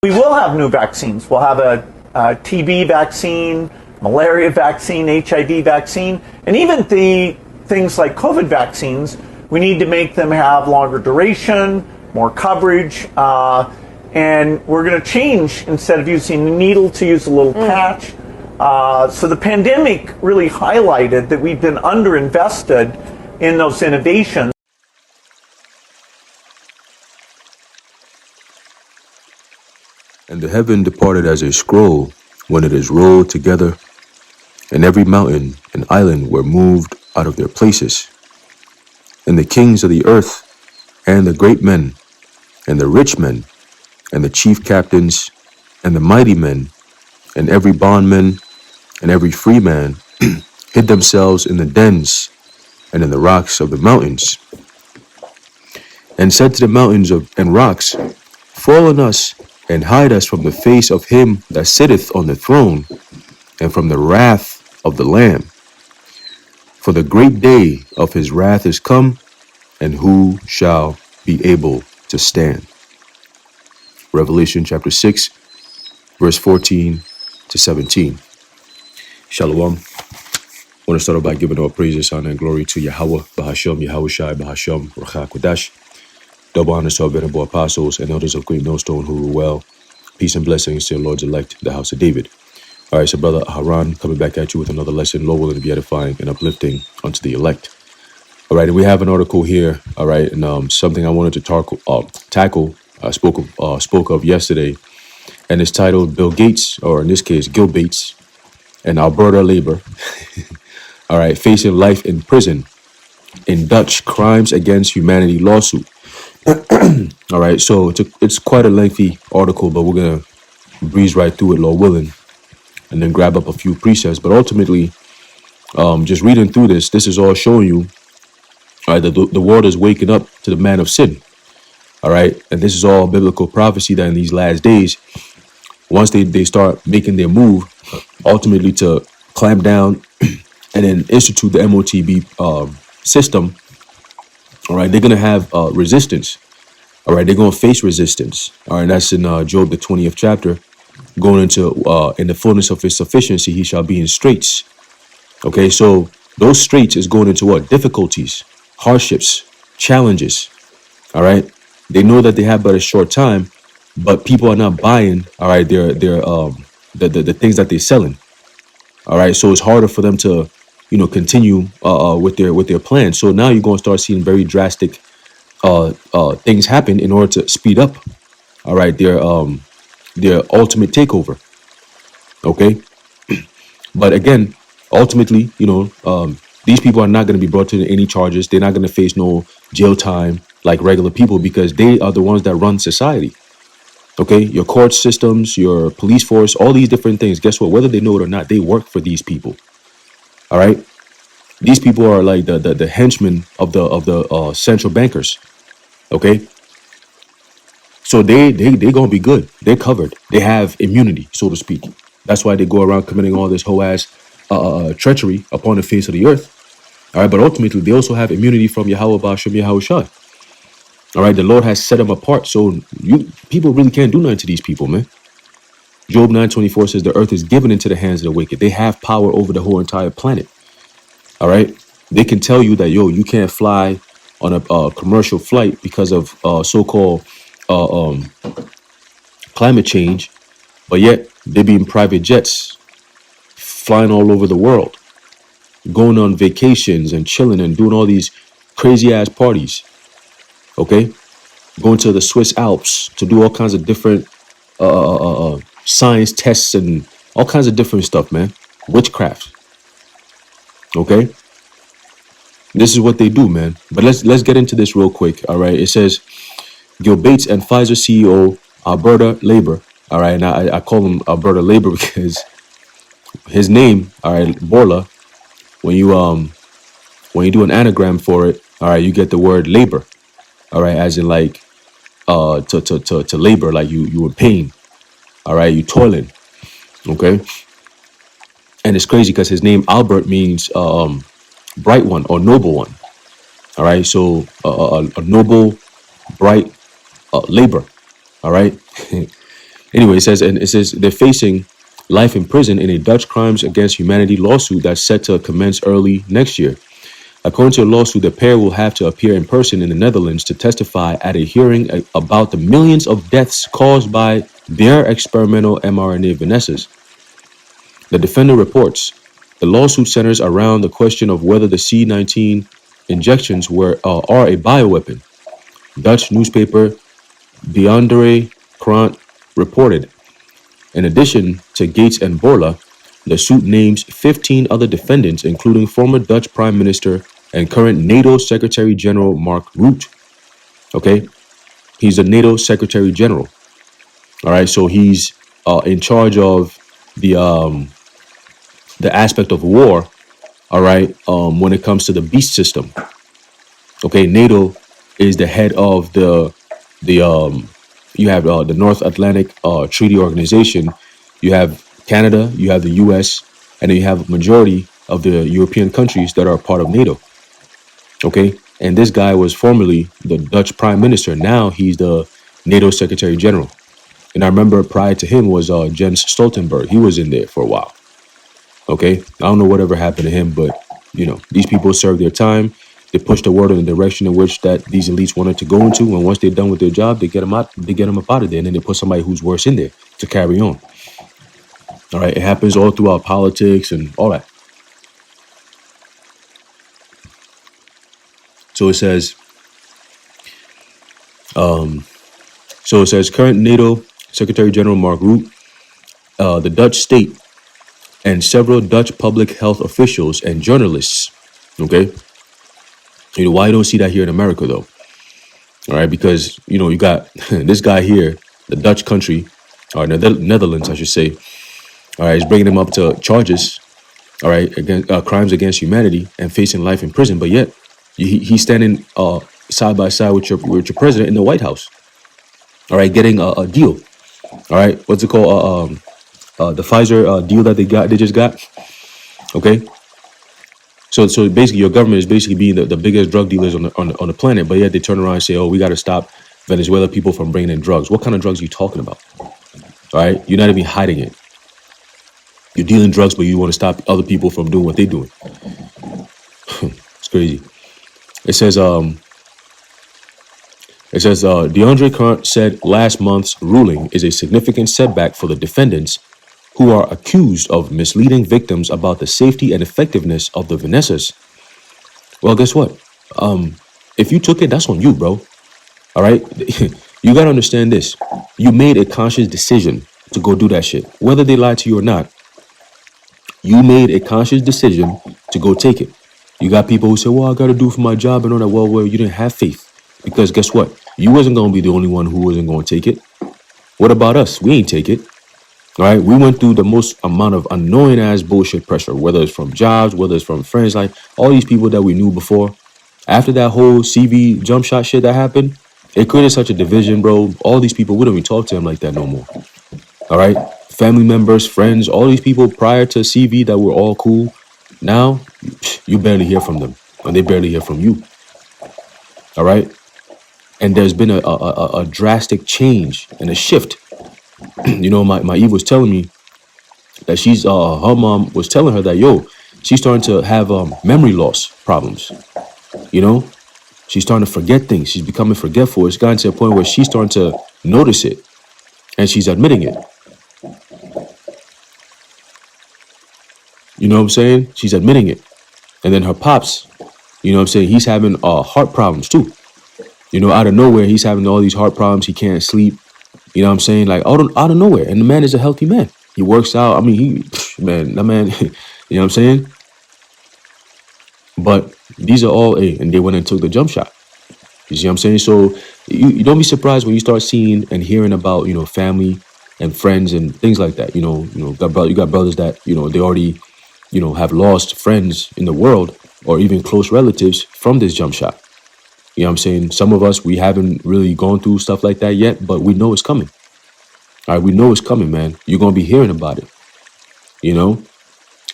We will have new vaccines. We'll have a TB vaccine, malaria vaccine, HIV vaccine, and even the things like COVID vaccines. We need to make them have longer duration, more coverage, and we're going to change, instead of using a needle, to use a little patch. So the pandemic really highlighted that we've been underinvested in those innovations. And the heaven departed as a scroll when it is rolled together, and every mountain and island were moved out of their places. And the kings of the earth, and the great men, and the rich men, and the chief captains, and the mighty men, and every bondman, and every free man, hid themselves in the dens and in the rocks of the mountains, and said to the mountains and rocks, Fall on us, and hide us from the face of him that sitteth on the throne, and from the wrath of the Lamb. For the great day of his wrath is come, and who shall be able to stand? Revelation chapter 6, verse 14 to 17. Shalom. I want to start off by giving all praises, honor, and glory to Yahweh, Bahashem, Yahushai, Bahashem, Ruach HaKodesh. Double honors to our venerable apostles and elders of Great Millstone who rule well. Peace and blessings to your Lord's elect, the house of David. All right, so Brother Haran coming back at you with another lesson, Lord willing to be edifying and uplifting unto the elect. All right, and we have an article here, all right, and something I wanted to tackle, I spoke of yesterday, and it's titled Bill Gates, or in this case, Gill Bates, and Alberta labor, all right, facing life in prison in Dutch crimes against humanity lawsuit. All right, so it's quite a lengthy article, but we're going to breeze right through it, Lord willing, and then grab up a few precepts. But ultimately, just reading through this is all showing you, all right, the world is waking up to the man of sin. All right, and this is all biblical prophecy that in these last days, once they start making their move, ultimately to clamp down and then institute the MOTB system, all right, they're going to have resistance. All right, they're going to face resistance. All right, that's in Job, the 20th chapter, going into in the fullness of his sufficiency, he shall be in straits. Okay, so those straits is going into what? Difficulties, hardships, challenges. All right, they know that they have but a short time, but people are not buying. All right, the things that they're selling. All right, so it's harder for them to, continue with their plan. So now you're going to start seeing very drastic things happen in order to speed up. All right, their ultimate takeover. Okay, but again, ultimately, these people are not going to be brought to any charges. They're not going to face no jail time like regular people because they are the ones that run society. Okay, your court systems, your police force, all these different things. Guess what? Whether they know it or not, they work for these people. All right, these people are like the henchmen of the central bankers. Okay, so they gonna be good. They're covered. They have immunity, so to speak. That's why they go around committing all this whole ass treachery upon the face of the earth. All right, but ultimately they also have immunity from Yahweh Ba'ashem Yahushai. All right, the Lord has set them apart, so people really can't do nothing to these people, man. Job 9:24 says the earth is given into the hands of the wicked. They have power over the whole entire planet. All right, they can tell you that you can't fly on a commercial flight because of so-called climate change, but yet they be in private jets, flying all over the world, going on vacations and chilling and doing all these crazy ass parties. Okay, going to the Swiss Alps to do all kinds of different science tests and all kinds of different stuff, man. Witchcraft. Okay, this is what they do, man. But let's get into this real quick. All right, it says Gill Bates and Pfizer CEO Alberta Labor. All right, now I call him Alberta Labor because his name, all right, Borla. When you do an anagram for it, all right, you get the word labor. All right, as in like to labor, like you in pain. All right, you toiling. Okay, and it's crazy because his name Albert means bright one or noble one. All right, so a noble, bright labor. All right, Anyway, it says they're facing life in prison in a Dutch crimes against humanity lawsuit that's set to commence early next year. According to the lawsuit, the pair will have to appear in person in the Netherlands to testify at a hearing about the millions of deaths caused by their experimental mRNA Vanessas. The defendant reports the lawsuit centers around the question of whether the C-19 injections are a bioweapon. Dutch newspaper De Andere Krant reported. In addition to Gates and Borla, the suit names 15 other defendants, including former Dutch Prime Minister and current NATO Secretary General Mark Rutte. Okay, he's the NATO Secretary General. All right, so he's in charge of the aspect of war. All right, when it comes to the beast system. Okay, NATO is the head of the you have the North Atlantic Treaty Organization. You have Canada, you have the U.S., and then you have a majority of the European countries that are part of NATO. Okay, and this guy was formerly the Dutch Prime Minister. Now he's the NATO Secretary General. And I remember prior to him was Jens Stoltenberg. He was in there for a while. Okay, I don't know whatever happened to him, but these people served their time. They pushed the world in the direction in which that these elites wanted to go into, and once they're done with their job, they get them out. They get them up out of there, and then they put somebody who's worse in there to carry on. All right, it happens all throughout politics and all that. So it says, current NATO Secretary General Mark Rutte, the Dutch state, and several Dutch public health officials and journalists. Okay, why you don't see that here in America though? All right, because you got this guy here, the Dutch country, or Netherlands, I should say. All right, he's bringing him up to charges. All right, against crimes against humanity and facing life in prison. But yet, he's standing side by side with your president in the White House. All right, getting a deal. All right, what's it called? The Pfizer deal that they just got. Okay. So basically, your government is basically being the biggest drug dealers on the planet, but yet they turn around and say, "Oh, we got to stop Venezuela people from bringing in drugs." What kind of drugs are you talking about? All right, you're not even hiding it. You're dealing drugs, but you want to stop other people from doing what they're doing. It's crazy. It says, DeAndre Kant said last month's ruling is a significant setback for the defendants who are accused of misleading victims about the safety and effectiveness of the Vanessas. Well, guess what? If you took it, that's on you, bro. All right? You got to understand this. You made a conscious decision to go do that shit. Whether they lied to you or not, you made a conscious decision to go take it. You got people who say, well, I got to do it for my job and all that. Well, you didn't have faith. Because guess what? You wasn't going to be the only one who wasn't going to take it. What about us? We ain't take it. All right, we went through the most amount of annoying ass bullshit pressure, whether it's from jobs, whether it's from friends, like all these people that we knew before. After that whole CV jump shot shit that happened, it created such a division, bro. All these people, we don't even talk to them like that no more. All right, family members, friends, all these people prior to CV that were all cool. Now, you barely hear from them, and they barely hear from you. All right, and there's been a drastic change and a shift. My Eve was telling me that she's her mom was telling her that she's starting to have memory loss problems. She's starting to forget things. She's becoming forgetful. It's gotten to a point where she's starting to notice it, and she's admitting it. You know what I'm saying? She's admitting it, and then her pops, he's having heart problems too. Out of nowhere, he's having all these heart problems. He can't sleep. You know what I'm saying? Like out of nowhere. And the man is a healthy man. He works out. I mean, that man, you know what I'm saying? But these are all, and they went and took the jump shot. You see what I'm saying? So you don't be surprised when you start seeing and hearing about, family and friends and things like that. You got brothers that, they already, have lost friends in the world or even close relatives from this jump shot. You know what I'm saying? Some of us, we haven't really gone through stuff like that yet, but we know it's coming. All right, we know it's coming, man. You're going to be hearing about it,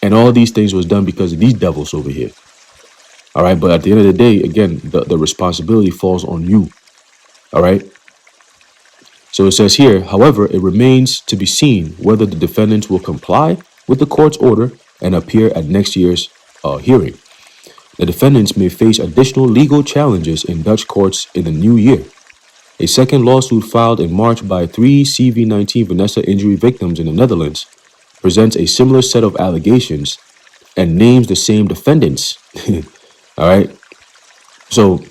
And all these things was done because of these devils over here. All right, but at the end of the day, again, the responsibility falls on you. All right? So it says here, however, it remains to be seen whether the defendants will comply with the court's order and appear at next year's hearing. The defendants may face additional legal challenges in Dutch courts in the new year. A second lawsuit filed in March by 3 CV-19 Vanessa injury victims in the Netherlands presents a similar set of allegations and names the same defendants. All right. So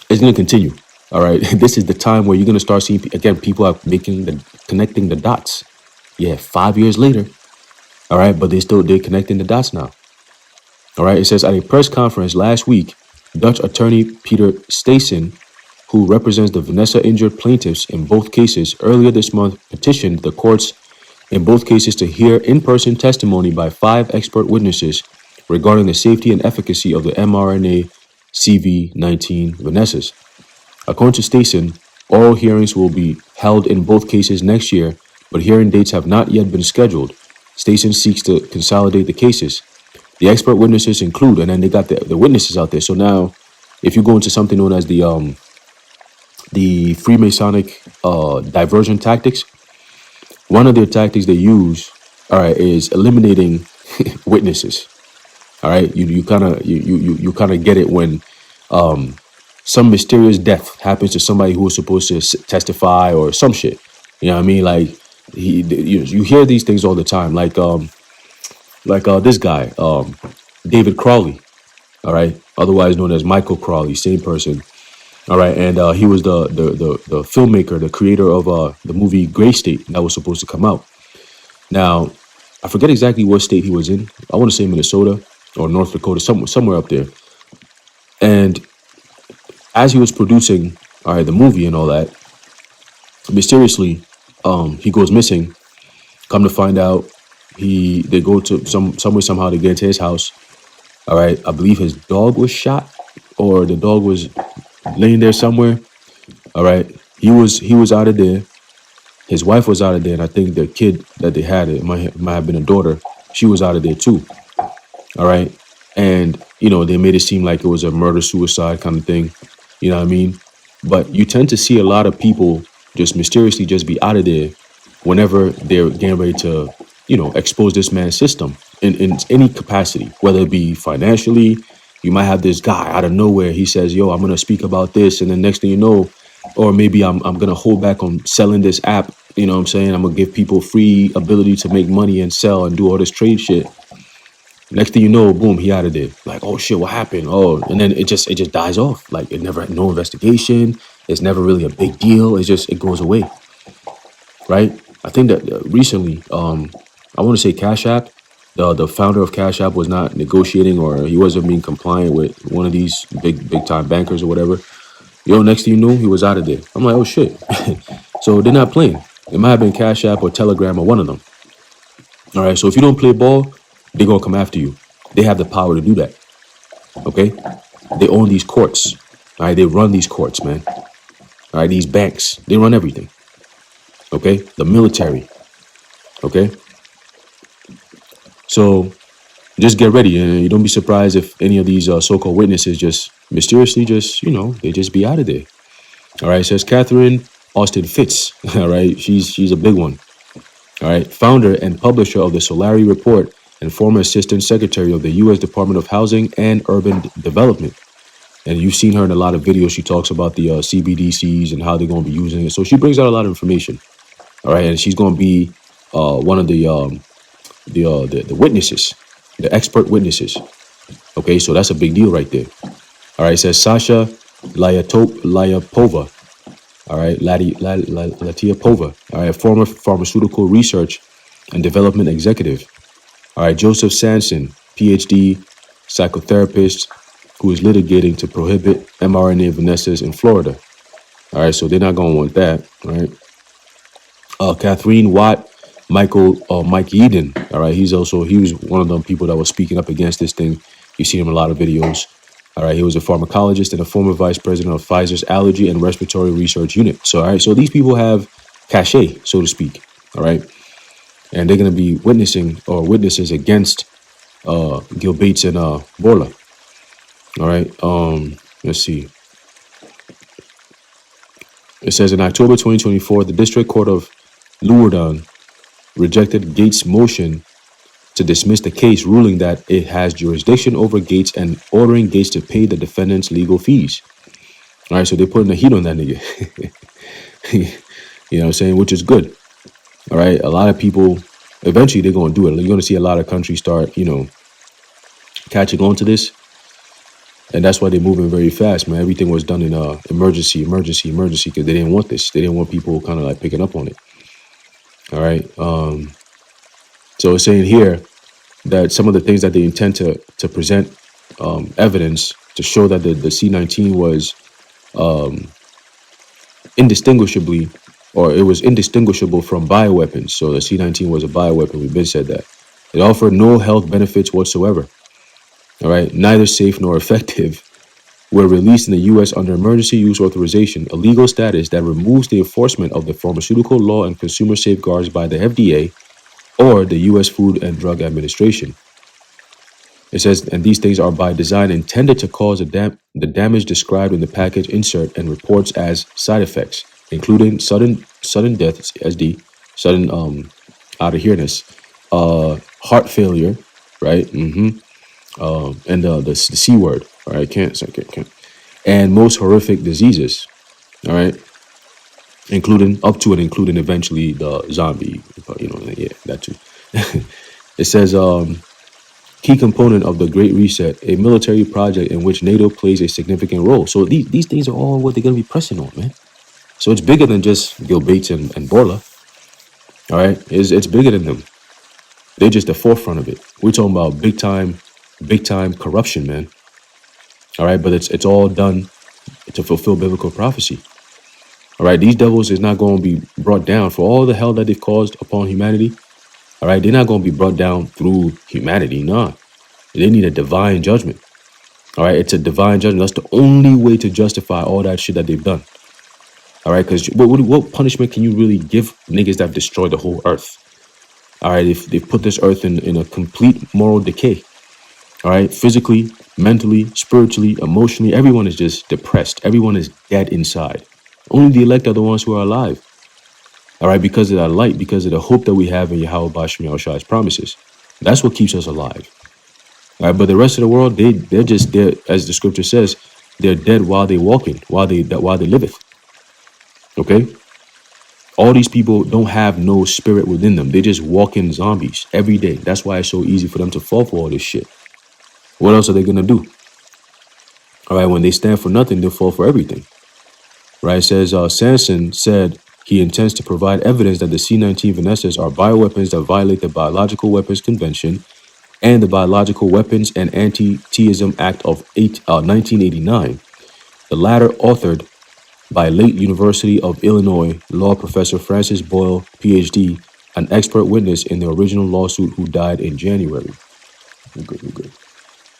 it's going to continue. All right. This is the time where you're going to start seeing, again, people are connecting the dots. Yeah, 5 years later. All right. But they're connecting the dots now. All right. It says at a press conference last week, Dutch attorney Peter Stayson, who represents the Vanessa injured plaintiffs in both cases, earlier this month petitioned the courts in both cases to hear in-person testimony by 5 expert witnesses regarding the safety and efficacy of the mRNA CV-19 Vanessas. According to Stayson, oral hearings will be held in both cases next year, but hearing dates have not yet been scheduled. Stayson seeks to consolidate the cases. The expert witnesses include, and then they got the witnesses out there. So now, if you go into something known as the Freemasonic diversion tactics, one of their tactics they use, all right, is eliminating witnesses. All right, you kind of get it when some mysterious death happens to somebody who was supposed to testify or some shit. You know what I mean? Like you hear these things all the time. Like this guy, David Crowley. All right, otherwise known as Michael Crowley, same person. All right, and he was the filmmaker, the creator of the movie Gray State that was supposed to come out. Now, I forget exactly what state he was in. I want to say Minnesota or North Dakota, somewhere up there. And as he was producing, all right, the movie and all that, mysteriously, he goes missing. Come to find out, they go to somewhere somehow to get into his house. All right, I believe his dog was shot, or the dog was laying there somewhere. All right, he was out of there. His wife was out of there, and I think the kid that they had, it might have been a daughter. She was out of there too. All right, and they made it seem like it was a murder suicide kind of thing. You know what I mean? But you tend to see a lot of people just mysteriously just be out of there whenever they're getting ready to expose this man's system in any capacity, whether it be financially. You might have this guy out of nowhere. He says, yo, I'm going to speak about this. And then next thing you know, or maybe I'm going to hold back on selling this app. You know what I'm saying? I'm going to give people free ability to make money and sell and do all this trade shit. Next thing you know, boom, he out of there. Like, oh shit, what happened? Oh, and then it just dies off. Like it never had no investigation. It's never really a big deal. It goes away. Right? I think that recently, I want to say Cash App. The founder of Cash App was not negotiating, or he wasn't being compliant with one of these big time bankers or whatever. Next thing you knew, he was out of there. I'm like, oh shit. So they're not playing. It might have been Cash App or Telegram or one of them. All right. So if you don't play ball, they're gonna come after you. They have the power to do that. Okay. They own these courts. All right. They run these courts, man. All right. These banks, they run everything. Okay. The military. Okay. So just get ready, and you don't be surprised if any of these so-called witnesses just mysteriously they just be out of there. All right, it says Catherine Austin Fitz. All right, she's a big one. All right, founder and publisher of the Solari Report and former assistant secretary of the U.S. Department of Housing and Urban Development. And you've seen her in a lot of videos. She talks about the CBDCs and how they're going to be using it. So she brings out a lot of information. All right, and she's going to be one of the witnesses, the expert witnesses. Okay, so that's a big deal right there. All right, it says Sasha Lyapova. All right, Latiapova. All right, former pharmaceutical research and development executive. All right, Joseph Sanson, PhD, psychotherapist, who is litigating to prohibit mRNA Vanessas in Florida. All right, so they're not going to want that. All right. Catherine Watt, Mike Eden. All right, he was one of them people that was speaking up against this thing. You see him in a lot of videos. All right, he was a pharmacologist and a former vice president of Pfizer's Allergy and Respiratory Research Unit. So, all right, so these people have cachet, so to speak. All right, and they're going to be witnesses against Gill Bates and Borla. All right, let's see. It says in October 2024, the District Court of Lourdes rejected Gates' motion to dismiss the case, ruling that it has jurisdiction over Gates and ordering Gates to pay the defendant's legal fees. All right, so they're putting the heat on that nigga. You know what I'm saying? Which is good. All right, a lot of people, eventually they're going to do it. You're going to see a lot of countries start, catching on to this. And that's why they're moving very fast, man. Everything was done in emergency, because they didn't want this. They didn't want people kind of like picking up on it. All right. So it's saying here that some of the things that they intend to present evidence to show that the C-19 was indistinguishable from bioweapons. So the C-19 was a bioweapon. We've been said that. It offered no health benefits whatsoever. All right, neither safe nor effective, were released in the U.S. under emergency use authorization, a legal status that removes the enforcement of the pharmaceutical law and consumer safeguards by the FDA or the U.S. Food and Drug Administration. It says, and these things are by design intended to cause the damage described in the package insert and reports as side effects, including sudden death, SD, sudden out of here-ness, heart failure, right? And the C word, all right, can't, and most horrific diseases, all right, including eventually the zombie, that too. It says, key component of the Great Reset, a military project in which NATO plays a significant role. So these things are all what they're going to be pressing on, man. So it's bigger than just Gill Bates and Borla, all right? It's bigger than them. They're just the forefront of it. We're talking about big time corruption, man. All right, but it's all done to fulfill biblical prophecy. All right, these devils is not going to be brought down for all the hell that they've caused upon humanity. All right, they're not going to be brought down through humanity. Nah, they need a divine judgment. All right, it's a divine judgment. That's the only way to justify all that shit that they've done. All right, because what punishment can you really give niggas that have destroyed the whole earth? All right, if they've put this earth in a complete moral decay. All right, physically, mentally, spiritually, emotionally, everyone is just depressed. Everyone is dead inside. Only the elect are the ones who are alive. All right, because of that light, because of the hope that we have in Yahweh Bashim Yahushua's promises. That's what keeps us alive. All right, but the rest of the world, they're just there, as the scripture says, they're dead while they're walking, while they liveth. Okay? All these people don't have no spirit within them. They're just walking zombies every day. That's why it's so easy for them to fall for all this shit. What else are they going to do? All right, when they stand for nothing, they'll fall for everything. Right, it says, Samson said he intends to provide evidence that the C-19 Vanessas are bioweapons that violate the Biological Weapons Convention and the Biological Weapons and Anti-Theism Act of 1989, the latter authored by late University of Illinois law professor Francis Boyle, Ph.D., an expert witness in the original lawsuit who died in January. We're good.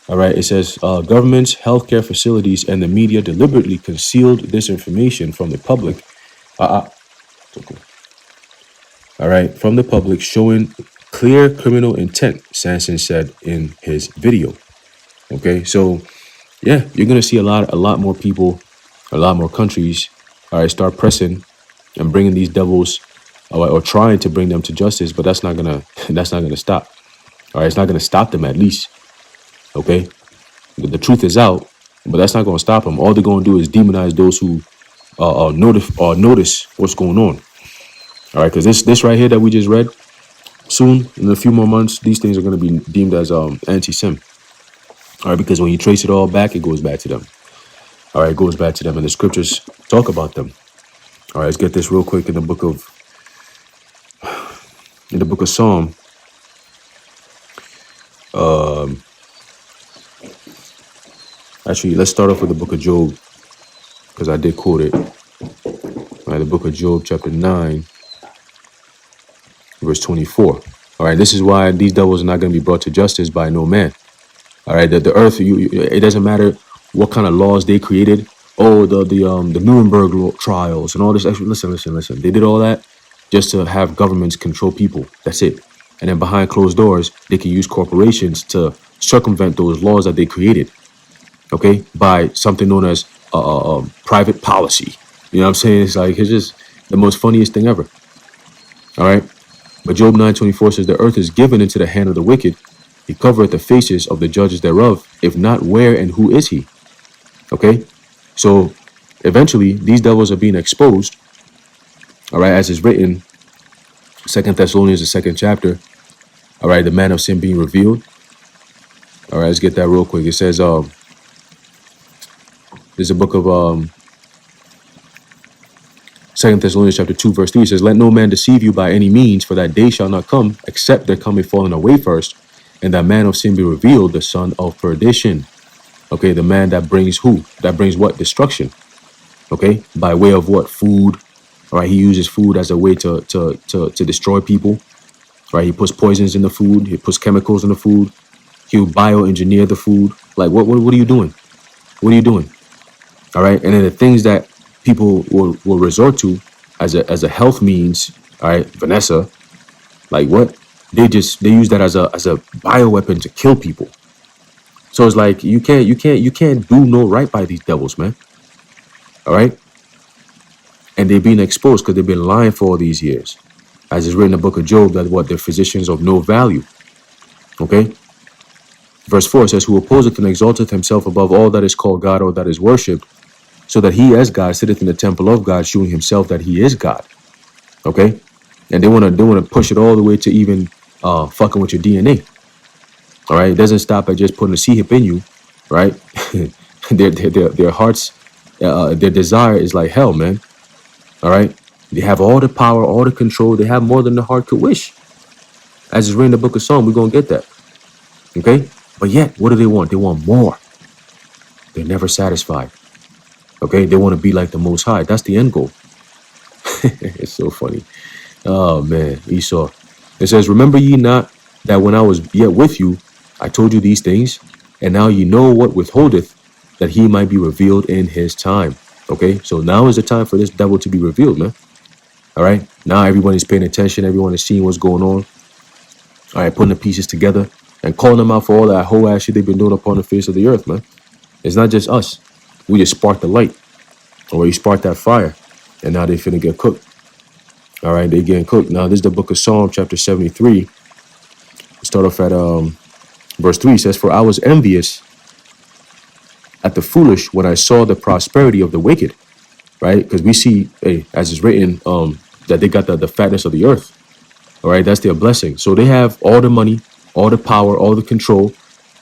All right, it says, governments, healthcare facilities, and the media deliberately concealed this information from the public. Okay. All right, from the public, showing clear criminal intent, Samson said in his video. Okay, so yeah, you're gonna see a lot more people, a lot more countries, all right, start pressing and bringing these devils, or trying to bring them to justice, but that's not gonna stop. All right, it's not gonna stop them at least. Okay, the truth is out, but that's not going to stop them. All they're going to do is demonize those who notice what's going on. All right, because this right here that we just read, soon in a few more months, these things are going to be deemed as anti-Sem. All right, because when you trace it all back, it goes back to them. All right, it goes back to them, and the scriptures talk about them. All right, let's get this real quick in the book of Psalm. Actually, let's start off with the book of Job, because I did quote it. All right, the book of Job, chapter 9, verse 24. All right, this is why these devils are not going to be brought to justice by no man. All right, the earth, it doesn't matter what kind of laws they created. Oh, the Nuremberg trials and all this. Actually, listen. They did all that just to have governments control people. That's it. And then behind closed doors, they can use corporations to circumvent those laws that they created. Okay, by something known as private policy. You know what I'm saying? It's like, it's just the most funniest thing ever. All right. But Job 9:24 says, the earth is given into the hand of the wicked. He covereth the faces of the judges thereof. If not, where and who is he? Okay. So eventually these devils are being exposed. All right. As is written, 2 Thessalonians, the 2nd chapter. All right. The man of sin being revealed. All right. Let's get that real quick. It says, there's a book of 2 Thessalonians chapter 2, verse 3 says, let no man deceive you by any means, for that day shall not come, except there come a falling away first, and that man of sin be revealed, the son of perdition. Okay, the man that brings who? That brings what? Destruction. Okay, by way of what? Food. All right, he uses food as a way to destroy people. Right, he puts poisons in the food. He puts chemicals in the food. He'll bioengineer the food. Like, what are you doing? What are you doing? All right, and then the things that people will resort to as a health means. All right, Vanessa, like what? They use that as a bioweapon to kill people. So it's like you can't do no right by these devils, man. All right, and they're being exposed because they've been lying for all these years, as is written in the book of Job, that what they're physicians of no value. Okay, verse 4 says, who opposeth and exalteth himself above all that is called God or that is worshipped, so that he as God sitteth in the temple of God, shewing himself that he is God. Okay, and they want to push it all the way to even fucking with your DNA. All right, it doesn't stop at just putting a C-hip in you, right? their hearts, their desire is like hell, man. All right, they have all the power, all the control. They have more than the heart could wish. As is written in the book of Psalm, we're gonna get that. Okay, but yet, what do they want? They want more. They're never satisfied. Okay, they want to be like the Most High. That's the end goal. It's so funny. Oh man, Esau. It says, remember ye not that when I was yet with you, I told you these things, and now ye know what withholdeth, that he might be revealed in his time. Okay, so now is the time for this devil to be revealed, man. All right, now everyone is paying attention. Everyone is seeing what's going on. All right, putting the pieces together and calling them out for all that whole ass shit they've been doing upon the face of the earth, man. It's not just us. We just sparked the light, or we sparked that fire, and now they finna get cooked. All right, they getting cooked. Now, this is the book of Psalm, chapter 73. Start off at verse 3. It says, for I was envious at the foolish when I saw the prosperity of the wicked. Right? Because we see, hey, as is written, that they got the fatness of the earth. All right, that's their blessing. So they have all the money, all the power, all the control.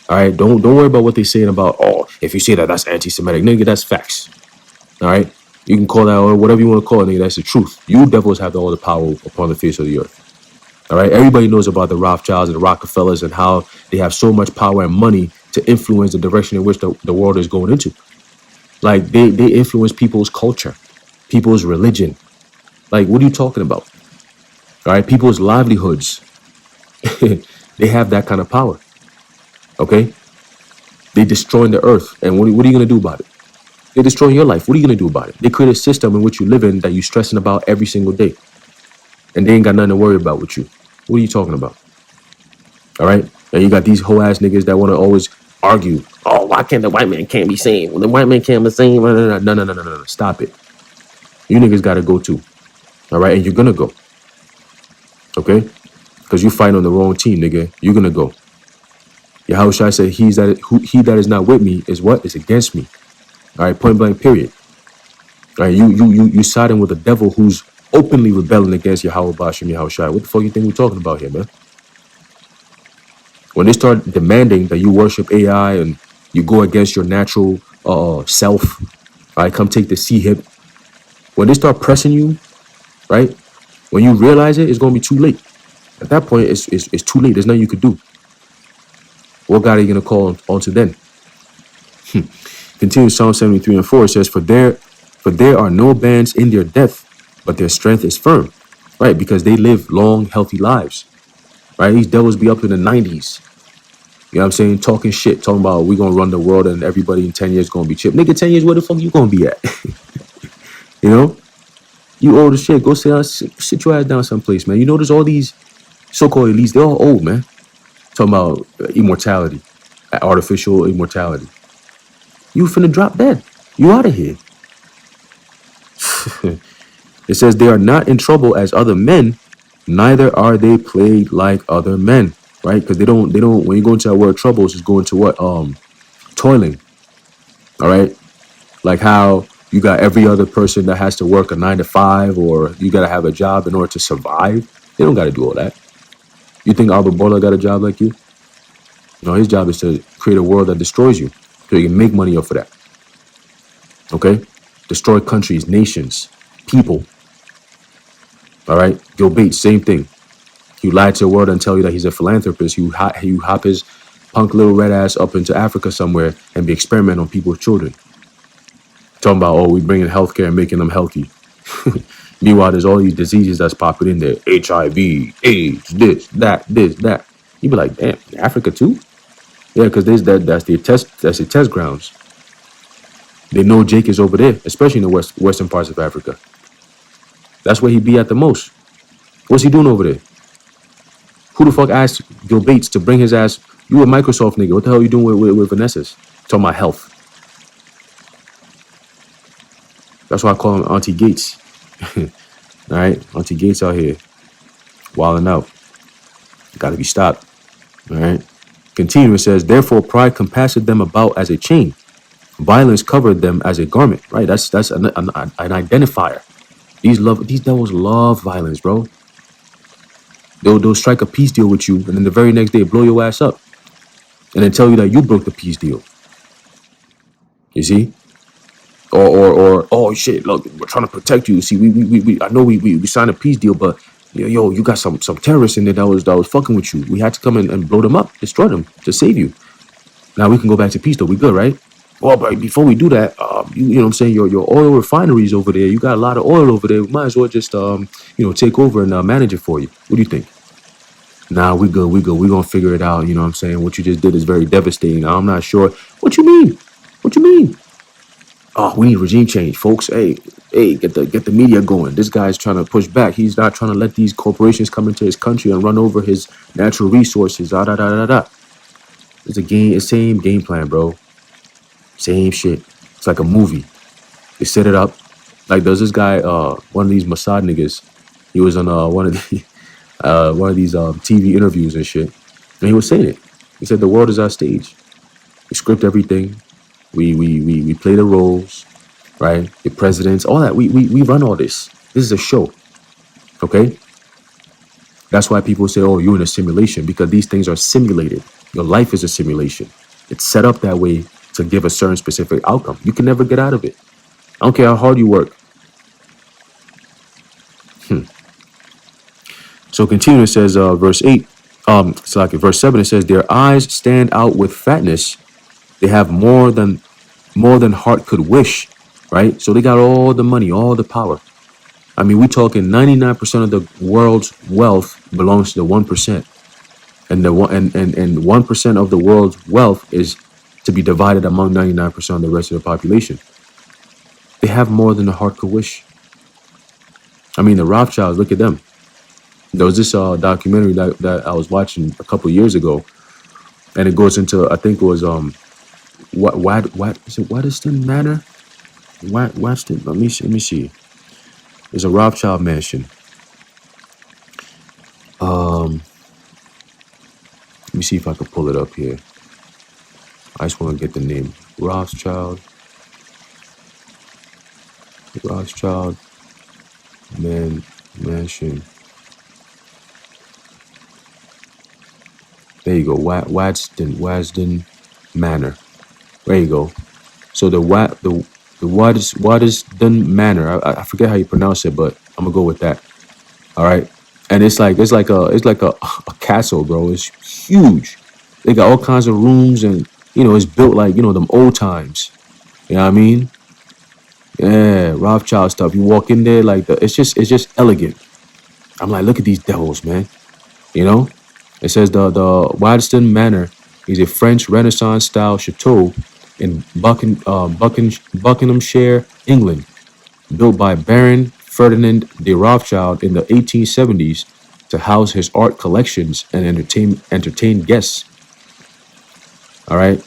All right, don't worry about what they're saying about, oh, if you say that, that's anti-Semitic. Nigga, that's facts. All right, you can call that or whatever you want to call it, nigga, that's the truth. You devils have all the power upon the face of the earth. All right, everybody knows about the Rothschilds and the Rockefellers and how they have so much power and money to influence the direction in which the world is going into. Like, they influence people's culture, people's religion. Like, what are you talking about? All right, people's livelihoods. They have that kind of power. Okay? They destroying the earth. And what are you going to do about it? They're destroying your life. What are you going to do about it? They create a system in which you live in that you're stressing about every single day. And they ain't got nothing to worry about with you. What are you talking about? All right? And you got these whole ass niggas that want to always argue. Oh, why can't the white man can't be seen? Well, the white man can't be seen. No. Stop it. You niggas got to go too. All right? And you're going to go. Okay? Because you fight on the wrong team, nigga. You're going to go. Yahushua said, he that is not with me is what? Is against me. All right? Point blank, period. All right? You siding with the devil who's openly rebelling against Yahweh Bashem Yahushua. What the fuck you think we're talking about here, man? When they start demanding that you worship AI and you go against your natural self, all right, come take the C-hip. When they start pressing you, right, when you realize it, it's going to be too late. At that point, it's too late. There's nothing you could do. What God are you going to call on to then? Continue Psalm 73 and 4. It says, For there are no bands in their death, but their strength is firm. Right, because they live long, healthy lives. Right, these devils be up in the 90s. You know what I'm saying? Talking shit, talking about we going to run the world and everybody in 10 years going to be chipped. Nigga, 10 years, where the fuck you going to be at? You know? You old as shit. Go sit your ass down someplace, man. You notice all these so-called elites, they're all old, man. Talking about immortality, artificial immortality. You finna drop dead. You out of here. It says they are not in trouble as other men, neither are they plagued like other men, right? Because they don't. When you go into that word troubles, it's going to what? Toiling. All right, like how you got every other person that has to work a 9 to 5, or you got to have a job in order to survive. They don't got to do all that. You think Alberta-Borla got a job like you? No, his job is to create a world that destroys you, so you can make money off of that. Okay, destroy countries, nations, people. All right, Gill Bates, same thing. You lie to the world and tell you that he's a philanthropist. You hop his punk little red ass up into Africa somewhere and be experimenting on people's children. Talking about, oh, we bringing healthcare and making them healthy. Meanwhile, there's all these diseases that's popping in there. HIV, AIDS, this, that. You be like, damn, Africa too? Yeah, because that's the test grounds. They know Jake is over there, especially in the western parts of Africa. That's where he be at the most. What's he doing over there? Who the fuck asked Gill Bates to bring his ass? You a Microsoft nigga. What the hell are you doing with Vanessa's? Talking about health. That's why I call him Auntie Gates. All right? Auntie Gates out here. Wilding out. Gotta be stopped. All right? Continue, it says, therefore pride compasseth them about as a chain. Violence covered them as a garment. Right? That's an identifier. These devils love violence, bro. They'll strike a peace deal with you, and then the very next day blow your ass up. And then tell you that you broke the peace deal. You see? Or oh shit, look, we're trying to protect you. See, we I know we signed a peace deal, but yo, you got some terrorists in there that was fucking with you. We had to come in and blow them up, destroy them to save you. Now we can go back to peace though. We good, right? Well, but before we do that, you know what I'm saying, your oil refineries over there, you got a lot of oil over there. We might as well just take over and manage it for you. What do you think? Nah, we good. We're gonna figure it out. You know what I'm saying? What you just did is very devastating. I'm not sure. What you mean? What you mean? Oh, we need regime change, folks. Hey, get the media going. This guy's trying to push back. He's not trying to let these corporations come into his country and run over his natural resources. It's the same game plan, bro. Same shit. It's like a movie. They set it up. Like there's this guy, one of these Mossad niggas. He was on one of these TV interviews and shit, and he was saying it. He said the world is our stage. We script everything. We play the roles, right? The presidents, all that. We run all this. This is a show. Okay? That's why people say, oh, you're in a simulation, because these things are simulated. Your life is a simulation. It's set up that way to give a certain specific outcome. You can never get out of it. I don't care how hard you work. So continue, it says, verse 8, verse 7, it says, their eyes stand out with fatness. They have more than heart could wish, right? So they got all the money, all the power. I mean, we talking 99% of the world's wealth belongs to the 1%. And 1% of the world's wealth is to be divided among 99% of the rest of the population. They have more than the heart could wish. I mean, the Rothschilds, look at them. There was this documentary that I was watching a couple years ago, and it goes into, I think it was what is it? Waddesdon Manor? Waddesdon. Let me see. There's a Rothschild mansion. Let me see if I can pull it up here. I just want to get the name. Rothschild mansion. There you go. Waddesdon Manor. There you go. So the Waddesdon Manor. I forget how you pronounce it, but I'm gonna go with that. All right. And it's like a castle, bro. It's huge. They got all kinds of rooms, and it's built like them old times. You know what I mean? Yeah, Rothschild stuff. You walk in there like it's just elegant. I'm like, look at these devils, man. It says the Waddesdon Manor is a French Renaissance style chateau in Buckinghamshire, England, built by Baron Ferdinand de Rothschild in the 1870s to house his art collections and entertain guests. All right.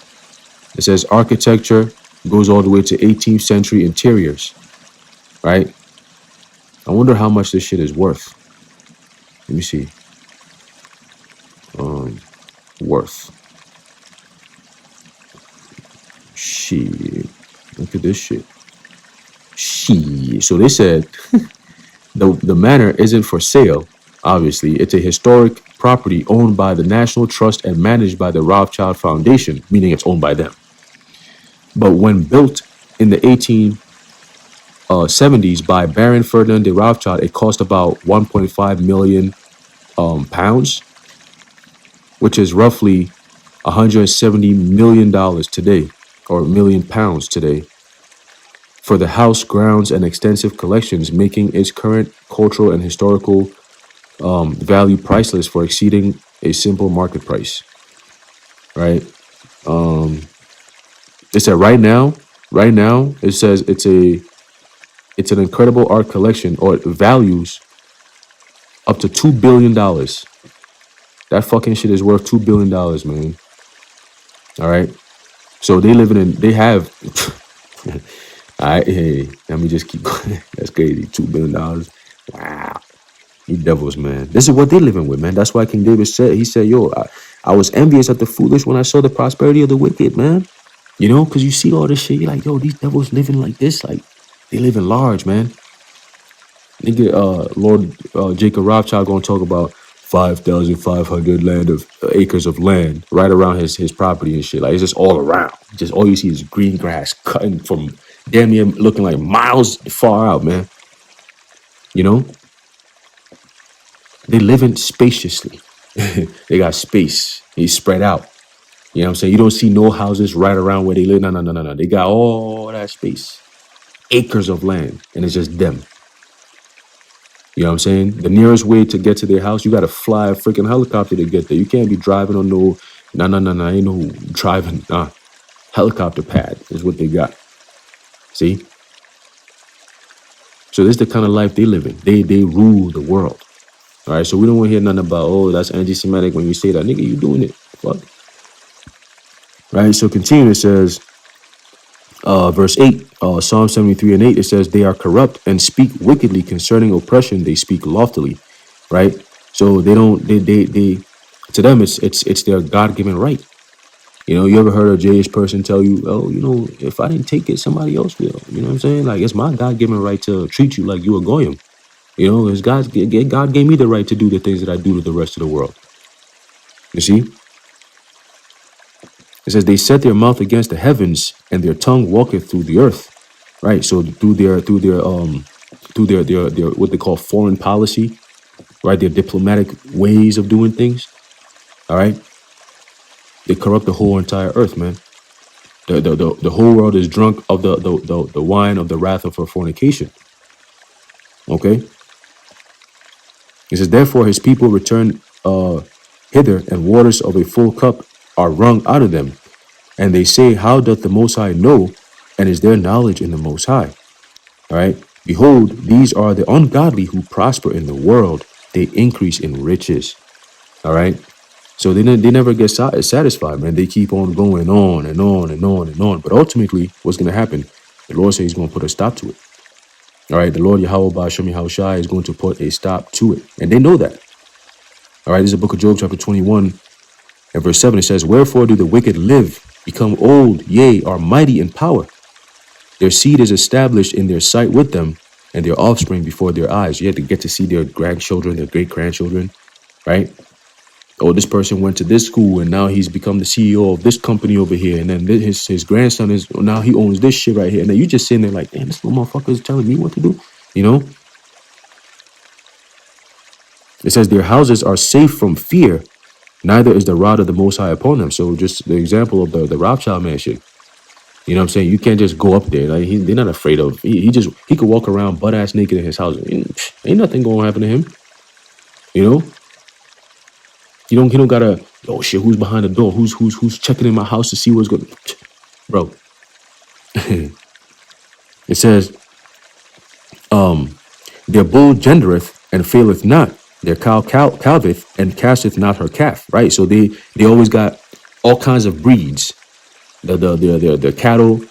It says architecture goes all the way to 18th century interiors. Right. I wonder how much this shit is worth. Let me see. Worth. Shit. Look at this shit. Shit. So they said the manor isn't for sale. Obviously, it's a historic property owned by the National Trust and managed by the Rothschild Foundation, meaning it's owned by them. But when built in the 1870s by Baron Ferdinand de Rothschild, it cost about 1.5 million pounds, which is roughly $170 million today, or £1 million today, for the house, grounds, and extensive collections, making its current cultural and historical value priceless for exceeding a simple market price. Right? It said right now, it says it's an incredible art collection, or it values up to $2 billion. That fucking shit is worth $2 billion, man. All right. So they have. All right, hey, let me just keep going. That's crazy. $2 billion. Wow. You devils, man. This is what they living with, man. That's why King David said, he said, yo, I was envious at the foolish when I saw the prosperity of the wicked, man. You know, because you see all this shit, you're like, yo, these devils living like this. Like, they living large, man. Nigga, Lord Jacob Rothschild gonna talk about 5,500 acres of land right around his property and shit. Like, it's just all around. Just all you see is green grass cutting from damn near looking like miles far out, man. You know? They living spaciously. They got space. They spread out. You know what I'm saying? You don't see no houses right around where they live. No. They got all that space. Acres of land. And it's just them. You know what I'm saying? The nearest way to get to their house, you got to fly a freaking helicopter to get there. You can't be driving on no, ain't no driving. Helicopter pad is what they got. See? So this is the kind of life they live in. They rule the world. All right, so we don't want to hear nothing about, oh, that's anti-Semitic when you say that. Nigga, you doing it. Fuck. Right, so continue, it says, verse 8, Psalm 73 and 8, it says, they are corrupt and speak wickedly concerning oppression. They speak loftily, right? So they to them, it's their God-given right. You know, you ever heard a Jewish person tell you, oh, you know, if I didn't take it, somebody else will. You know what I'm saying? Like, it's my God-given right to treat you like you a goyim. You know, because God gave me the right to do the things that I do to the rest of the world. You see? It says they set their mouth against the heavens, and their tongue walketh through the earth. Right? So through their what they call foreign policy, right? Their diplomatic ways of doing things. All right. They corrupt the whole entire earth, man. The whole world is drunk of the wine of the wrath of her fornication. Okay. It says, therefore his people return hither, and waters of a full cup are wrung out of them. And they say, how doth the Most High know? And is there knowledge in the Most High? All right. Behold, these are the ungodly who prosper in the world. They increase in riches. All right. So they never get satisfied, man. They keep on going on and on and on and on. But ultimately, what's going to happen? The Lord says he's going to put a stop to it. All right. The Lord Yahweh Ba'Shem Yahushai is going to put a stop to it. And they know that. All right. This is the book of Job, chapter 21 and verse 7. It says, wherefore do the wicked live, become old, yea, are mighty in power? Their seed is established in their sight with them, and their offspring before their eyes. You have to get to see their grandchildren, their great-grandchildren, right? Oh, this person went to this school, and now he's become the CEO of this company over here, and then his grandson is, now he owns this shit right here. And then you just sitting there like, damn, this little motherfucker is telling me what to do, you know? It says their houses are safe from fear, neither is the rod of the Most High upon them. So just the example of the Rothschild mansion. You know what I'm saying? You can't just go up there. Like they're not afraid of. He could walk around butt ass naked in his house. Ain't nothing going to happen to him. You know? He don't gotta. Oh shit! Who's behind the door? Who's checking in my house to see what's going? Bro. It says, their bull gendereth and faileth not. Their cow calveth and casteth not her calf. Right. So they always got all kinds of breeds. The cattle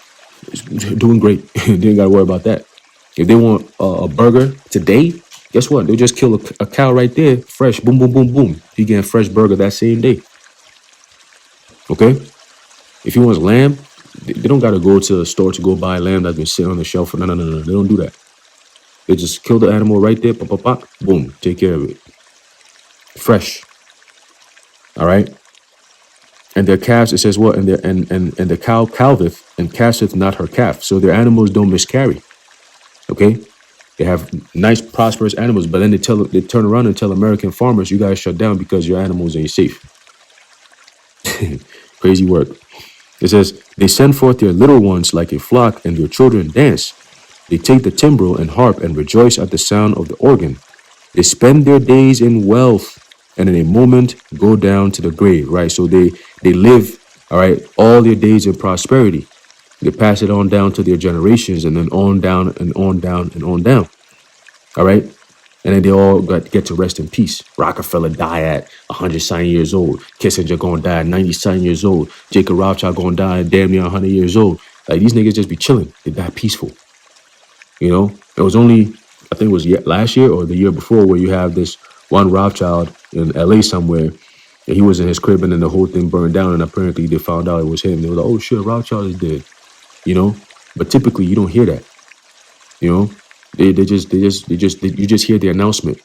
is doing great. They ain't got to worry about that. If they want a burger today, guess what? They'll just kill a cow right there, fresh. Boom, boom, boom, boom. He getting a fresh burger that same day. Okay? If he wants lamb, they don't got to go to a store to go buy lamb that's been sitting on the shelf. For, no. They don't do that. They just kill the animal right there. Pop, pop, pop. Boom. Take care of it. Fresh. All right? And their calves, it says what? And the cow calveth and casteth not her calf. So their animals don't miscarry. Okay? They have nice, prosperous animals, but then they turn around and tell American farmers, you guys shut down because your animals ain't safe. Crazy work. It says, they send forth their little ones like a flock, and their children dance. They take the timbrel and harp and rejoice at the sound of the organ. They spend their days in wealth, and in a moment go down to the grave, right? So they live, all right, all their days in prosperity. They pass it on down to their generations, and then on down and on down and on down. All right? And then they all get to rest in peace. Rockefeller die at 100 years old. Kissinger gonna die at 90 years old. Jacob Rothschild gonna die at damn near 100 years old. Like, these niggas just be chilling. They die peaceful. You know? It was only, I think it was last year or the year before, where you have this one Rothschild in LA somewhere. And he was in his crib, and then the whole thing burned down, and apparently they found out it was him. They were like, oh shit, Rothschild is dead. You know? But typically you don't hear that. You know? You just hear the announcement.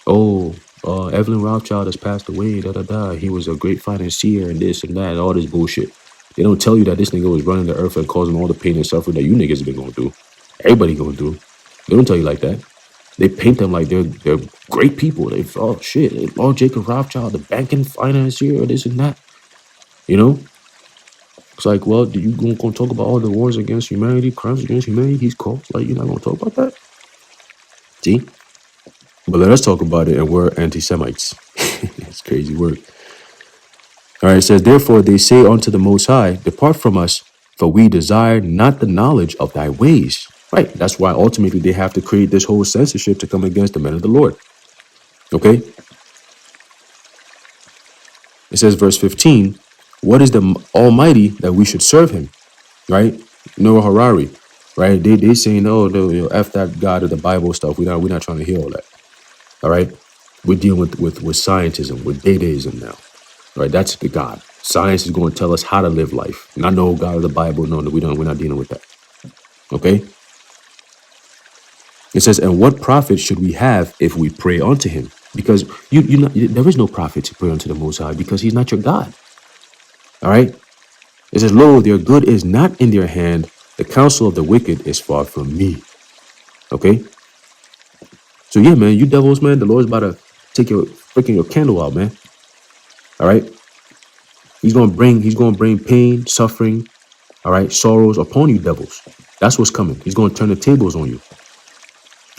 Oh, Evelyn Rothschild has passed away, da da da. He was a great financier and this and that, and all this bullshit. They don't tell you that this nigga was running the earth and causing all the pain and suffering that you niggas have been going through. Everybody going through. They don't tell you like that. They paint them like they're great people. They, oh shit, oh, Jacob Rothschild, the banking financier, this and that. You know? It's like, well, you gonna talk about all the wars against humanity, crimes against humanity he's caused? Like, you're not gonna talk about that? See? But let us talk about it, and we're anti-Semites. It's crazy work. All right, it says, therefore they say unto the Most High, depart from us, for we desire not the knowledge of thy ways. Right, that's why ultimately they have to create this whole censorship to come against the men of the Lord. Okay? It says, verse 15, what is the Almighty that we should serve him? Right? Noah Harari. Right? They saying, oh, no, F that God of the Bible stuff. We're not trying to hear all that. All right? We're dealing with scientism, with dataism now. All right? That's the God. Science is going to tell us how to live life. Not no God of the Bible. No, we're not dealing with that. Okay? It says, and what profit should we have if we pray unto him? Because there is no profit to pray unto the Most High, because he's not your God. All right? It says, lo, their good is not in their hand. The counsel of the wicked is far from me. Okay? So yeah, man, you devils, man, the Lord's about to take your candle out, man. All right? He's gonna bring pain, suffering, all right, sorrows upon you devils. That's what's coming. He's gonna turn the tables on you.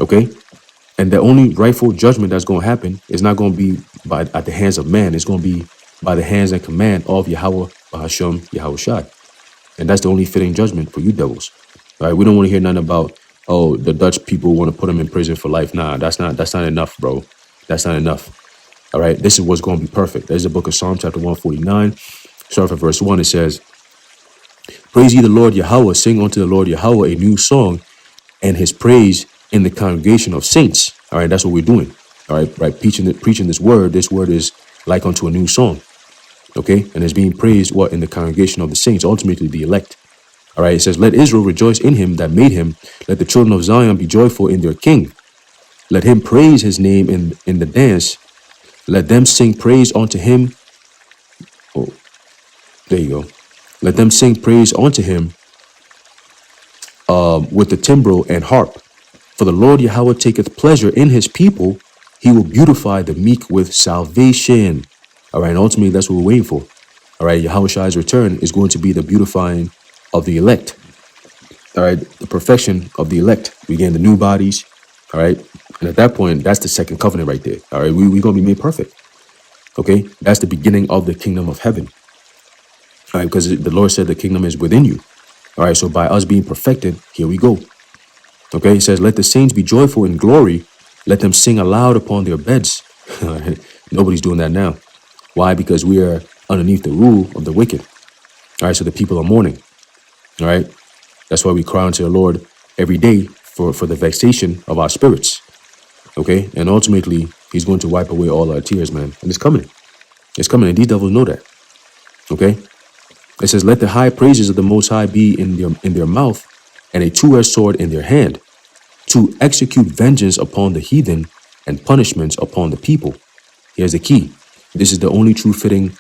Okay? And the only rightful judgment that's gonna happen is not gonna be at the hands of man. It's gonna be by the hands and command of Yahweh Bahasham Yahweh Shai. And that's the only fitting judgment for you devils. All right? We don't want to hear nothing about, oh, the Dutch people want to put them in prison for life. Nah, that's not enough, bro. That's not enough. All right? This is what's going to be perfect. There's the book of Psalm chapter 149. Start from verse 1. It says, praise ye the Lord Yahweh, sing unto the Lord Yahweh a new song, and his praise in the congregation of saints. All right, that's what we're doing. All right, preaching this word. This word is like unto a new song. Okay, and it's being praised in the congregation of the saints, ultimately the elect. All right, it says, let Israel rejoice in him that made him. Let the children of Zion be joyful in their king. Let him praise his name in the dance. Let them sing praise unto him. Oh, there you go. Let them sing praise unto him with the timbrel and harp. For the Lord Yahweh taketh pleasure in his people. He will beautify the meek with salvation. All right, and ultimately that's what we're waiting for. All right, Yahweh Shai's return is going to be the beautifying of the elect. All right, the perfection of the elect. We gain the new bodies. All right, and at that point, that's the second covenant right there. All right, we're going to be made perfect. Okay, that's the beginning of the kingdom of heaven. All right, because the Lord said the kingdom is within you. All right, so by us being perfected, here we go. Okay, it says, let the saints be joyful in glory. Let them sing aloud upon their beds. Nobody's doing that now. Why? Because we are underneath the rule of the wicked. All right, so the people are mourning. All right, that's why we cry unto the Lord every day for the vexation of our spirits. Okay, and ultimately he's going to wipe away all our tears, man. And it's coming. It's coming, and these devils know that. Okay, it says, "Let the high praises of the Most High be in their mouth, and a two-edged sword in their hand, to execute vengeance upon the heathen and punishments upon the people." Here's the key. This is the only true fitting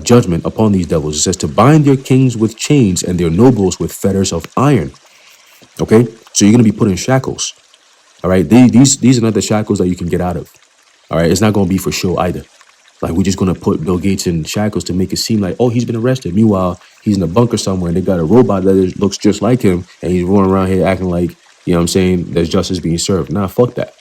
judgment upon these devils. It says to bind their kings with chains and their nobles with fetters of iron. Okay, so you're gonna be put in shackles. All right, these are not the shackles that you can get out of. All right, it's not gonna be for show either. Like, we're just gonna put Bill Gates in shackles to make it seem like, oh, he's been arrested. Meanwhile, he's in a bunker somewhere and they got a robot that looks just like him, and he's running around here acting like, you know what I'm saying, there's justice being served. Nah, fuck that.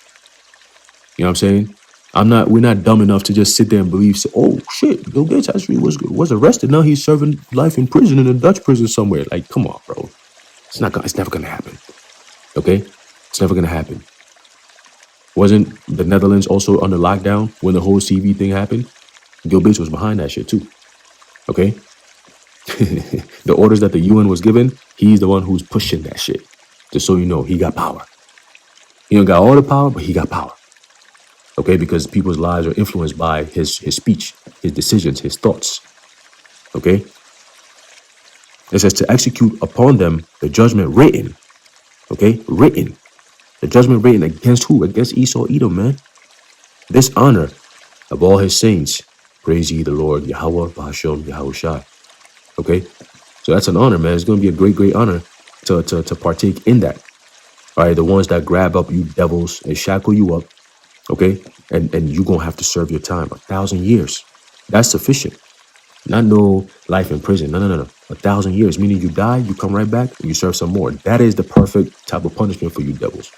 You know what I'm saying? We're not dumb enough to just sit there and believe, say, oh shit, Bill Gates actually was arrested. Now he's serving life in prison, in a Dutch prison somewhere. Like, come on, bro. It's never gonna happen. Okay? It's never gonna happen. Wasn't the Netherlands also under lockdown when the whole CV thing happened? Bill Gates was behind that shit too. Okay? The orders that the UN was given, he's the one who's pushing that shit. Just so you know, he got power. He don't got all the power, but he got power. Okay, because people's lives are influenced by his speech, his decisions, his thoughts. Okay? It says to execute upon them the judgment written. Okay? Written. The judgment written against who? Against Esau, Edom, man. This honor of all his saints. Praise ye the Lord, Yahweh, Bahasham, Yahushua. Okay? So that's an honor, man. It's going to be a great, great honor to partake in that. All right? The ones that grab up you devils and shackle you up. Okay, and you're gonna have to serve your time 1,000 years. That's sufficient. Not no life in prison. No. 1,000 years, meaning you die, you come right back, and you serve some more. That is the perfect type of punishment for you devils.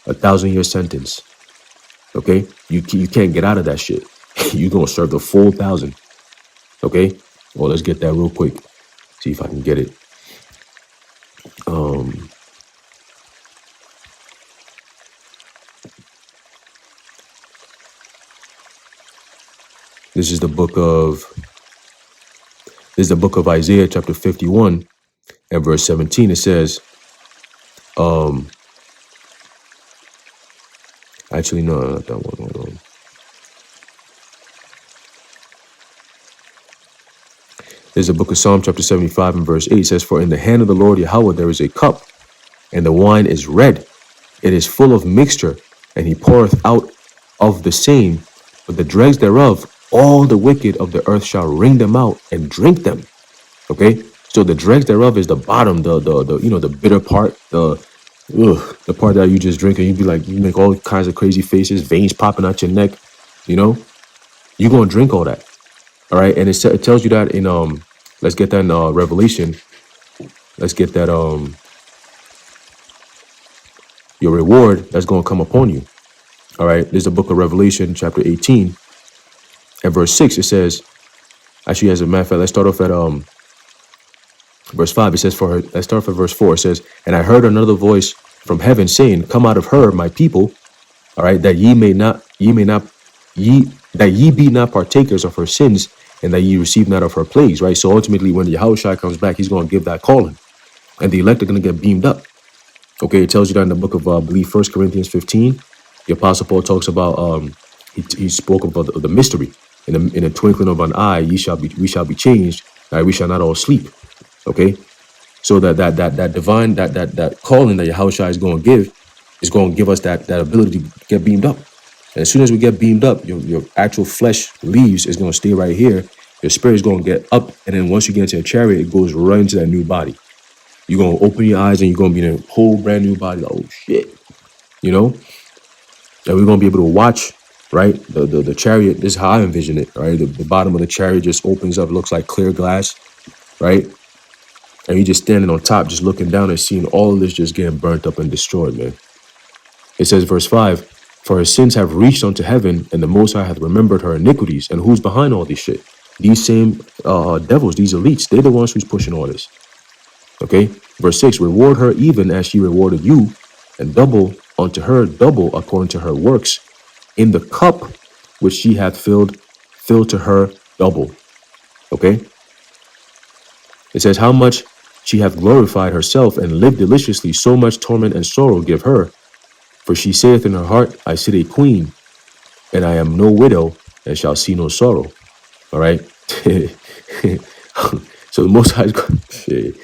1,000-year sentence. Okay, you can't get out of that shit. You're gonna serve the full 1,000. Okay, well, let's get that real quick. See if I can get it. This is the book of Isaiah, chapter 51, and verse 17. It says, actually, no, not that one. Hold on. There's a book of Psalm, chapter 75, and verse 8. It says, for in the hand of the Lord Yahweh there is a cup, and the wine is red. It is full of mixture, and he poureth out of the same, but the dregs thereof, all the wicked of the earth shall wring them out and drink them. Okay, so the dregs thereof is the bottom, the the bitter part, the part that you just drink and you be like, you make all kinds of crazy faces, veins popping out your neck. You're gonna drink all that. All right, and it tells you that in let's get that in Revelation. Let's get that your reward that's gonna come upon you. All right, there's the book of Revelation, chapter 18. At verse 6, it says, actually, as a matter of fact, let's start off at verse 5. It says, let's start off at verse 4. It says, and I heard another voice from heaven saying, come out of her, my people, all right, that ye be not partakers of her sins, and that ye receive not of her plagues, right? So ultimately, when Yahushua comes back, he's going to give that calling, and the elect are going to get beamed up. Okay, it tells you that in the book of, I believe, 1 Corinthians 15, the Apostle Paul talks about, he spoke about the mystery. In a twinkling of an eye, we shall be changed. Right? We shall not all sleep. Okay, so that divine that calling that Yahushua is going to give us that ability to get beamed up. And as soon as we get beamed up, your actual flesh leaves is going to stay right here. Your spirit is going to get up, and then once you get into a chariot, it goes right into that new body. You're going to open your eyes, and you're going to be in a whole brand new body. Like, oh shit, and we're going to be able to watch. Right, the chariot. This is how I envision it. Right, the bottom of the chariot just opens up, looks like clear glass. Right, and you're just standing on top, just looking down and seeing all of this just getting burnt up and destroyed, man. It says, verse 5, for her sins have reached unto heaven, and the Most High hath remembered her iniquities. And who's behind all this shit? These same devils, these elites. They're the ones who's pushing all this. Okay, verse 6, reward her even as she rewarded you, and double unto her double according to her works. In the cup which she hath filled to her double. Okay? It says, how much She hath glorified herself and lived deliciously. So much torment and sorrow give her. For she saith in her heart, I sit a queen, and I am no widow, and shall see no sorrow. All right. So the Most High is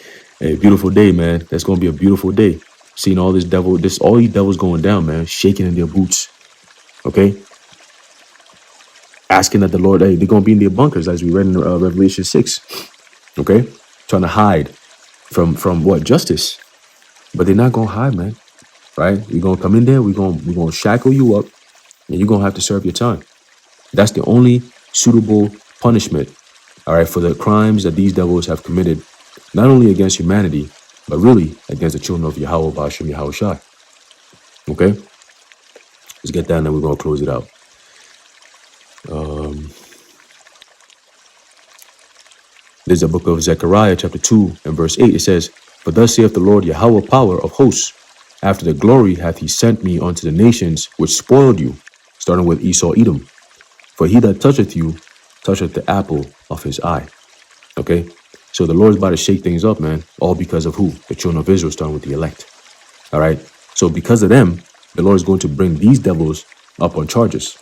a beautiful day, man. That's gonna be a beautiful day. Seeing all this devil, all these devils going down, man, shaking in their boots. Okay. Asking that the Lord, hey, they're gonna be in their bunkers, as we read in Revelation 6. Okay, trying to hide from what? Justice. But they're not gonna hide, man. Right? We're gonna come in there, we're gonna shackle you up, and you're gonna have to serve your time. That's the only suitable punishment, all right, for the crimes that these devils have committed, not only against humanity, but really against the children of Yahweh Bashem Yahweh Shai. Okay? Let's get that and then we're gonna close it out. There's a book of Zechariah, chapter 2, and verse 8. It says, For thus saith the Lord Yahweh power of hosts, after the glory hath he sent me unto the nations which spoiled you, starting with Esau Edom. For he that toucheth you, toucheth the apple of his eye. Okay? So the Lord's about to shake things up, man. All because of who? The children of Israel, starting with the elect. All right? So because of them, the Lord is going to bring these devils up on charges.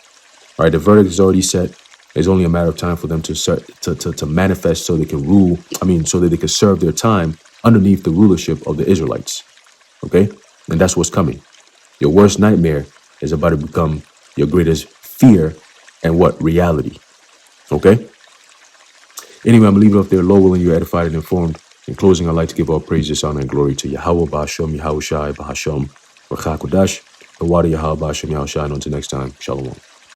All right? The verdict is already set. It's only a matter of time for them to manifest so they can rule. So that they can serve their time underneath the rulership of the Israelites. Okay? And that's what's coming. Your worst nightmare is about to become your greatest fear and what? Reality. Okay? Anyway, I'm leaving it up there. Lord willing, you're edified and informed. In closing, I'd like to give all praises, honor, and glory to Yahweh Ba'ashem, Yahweh Shai, Ba'ashem, Rachakodash, the water Yahweh Ba'ashem, Yahweh Shai. And until next time, Shalom.